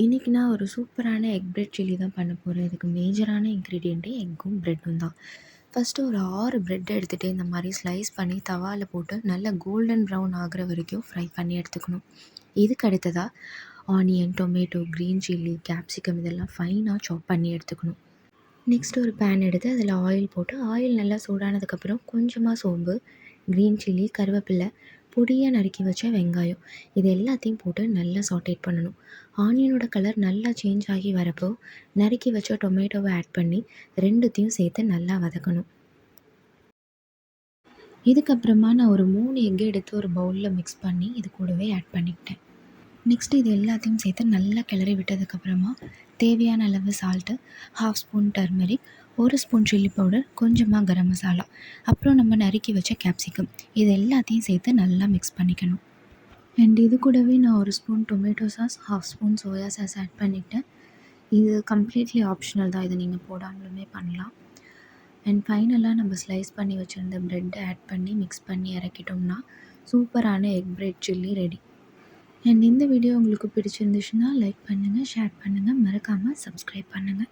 இன்றைக்கி நான் ஒரு சூப்பரான எக் பிரெட் சில்லி தான் பண்ண போகிறேன். இதுக்கு மேஜரான இன்க்ரீடியண்ட்டே எக்கும் பிரெட்டும் தான். ஃபஸ்ட்டு ஒரு 6 பிரெட் எடுத்துகிட்டு இந்த மாதிரி ஸ்லைஸ் பண்ணி தவாவில் போட்டு நல்லா கோல்டன் ப்ரௌன் ஆகிற வரைக்கும் ஃப்ரை பண்ணி எடுத்துக்கணும். இதுக்கு அடுத்ததாக onion, tomato, green chilli, capsicum இதெல்லாம் ஃபைனாக சாப் பண்ணி எடுத்துக்கணும். நெக்ஸ்ட்டு ஒரு பேன் எடுத்து அதில் ஆயில் போட்டு ஆயில் நல்லா சூடானதுக்கப்புறம் கொஞ்சமாக சோம்பு, க்ரீன் சில்லி, கருவேப்பிலை, பொடியாக நறுக்கி வச்ச வெங்காயம் இது எல்லாத்தையும் போட்டு நல்லா சாட்டேட் பண்ணணும். ஆனியனோட கலர் நல்லா சேஞ்ச் ஆகி வரப்போ நறுக்கி வச்ச டொமேட்டோவை ஆட் பண்ணி ரெண்டுத்தையும் சேர்த்து நல்லா வதக்கணும். இதுக்கப்புறமா நான் ஒரு 3 எக்கு எடுத்து ஒரு பவுலில் மிக்ஸ் பண்ணி இது கூடவே ஆட் பண்ணிக்கிட்டேன். நெக்ஸ்ட்டு இது எல்லாத்தையும் சேர்த்து நல்லா கிளறி விட்டதுக்கப்புறமா தேவையான அளவு salt, 1/2 spoon turmeric, 1 spoon chilli powder, கொஞ்சமாக கரம் மசாலா, அப்புறம் நம்ம நறுக்கி வச்ச கேப்சிகம் இது எல்லாத்தையும் சேர்த்து நல்லா மிக்ஸ் பண்ணிக்கணும். அண்ட் இது கூடவே நான் 1 spoon tomato sauce, 1/2 spoon soya sauce add பண்ணிக்கிட்டேன். இது கம்ப்ளீட்லி ஆப்ஷனல் தான். இதை நீங்கள் போடாமலுமே பண்ணலாம். அண்ட் ஃபைனலாக நம்ம ஸ்லைஸ் பண்ணி வச்சுருந்த ப்ரெட்டை ஆட் பண்ணி மிக்ஸ் பண்ணி இறக்கிட்டோம்னா சூப்பரான egg bread chilli ready. And இந்த வீடியோ உங்களுக்கு பிடிச்சிருந்துச்சுன்னா லைக் பண்ணுங்கள், ஷேர் பண்ணுங்கள், மறக்காமல் சப்ஸ்கிரைப் பண்ணுங்கள்.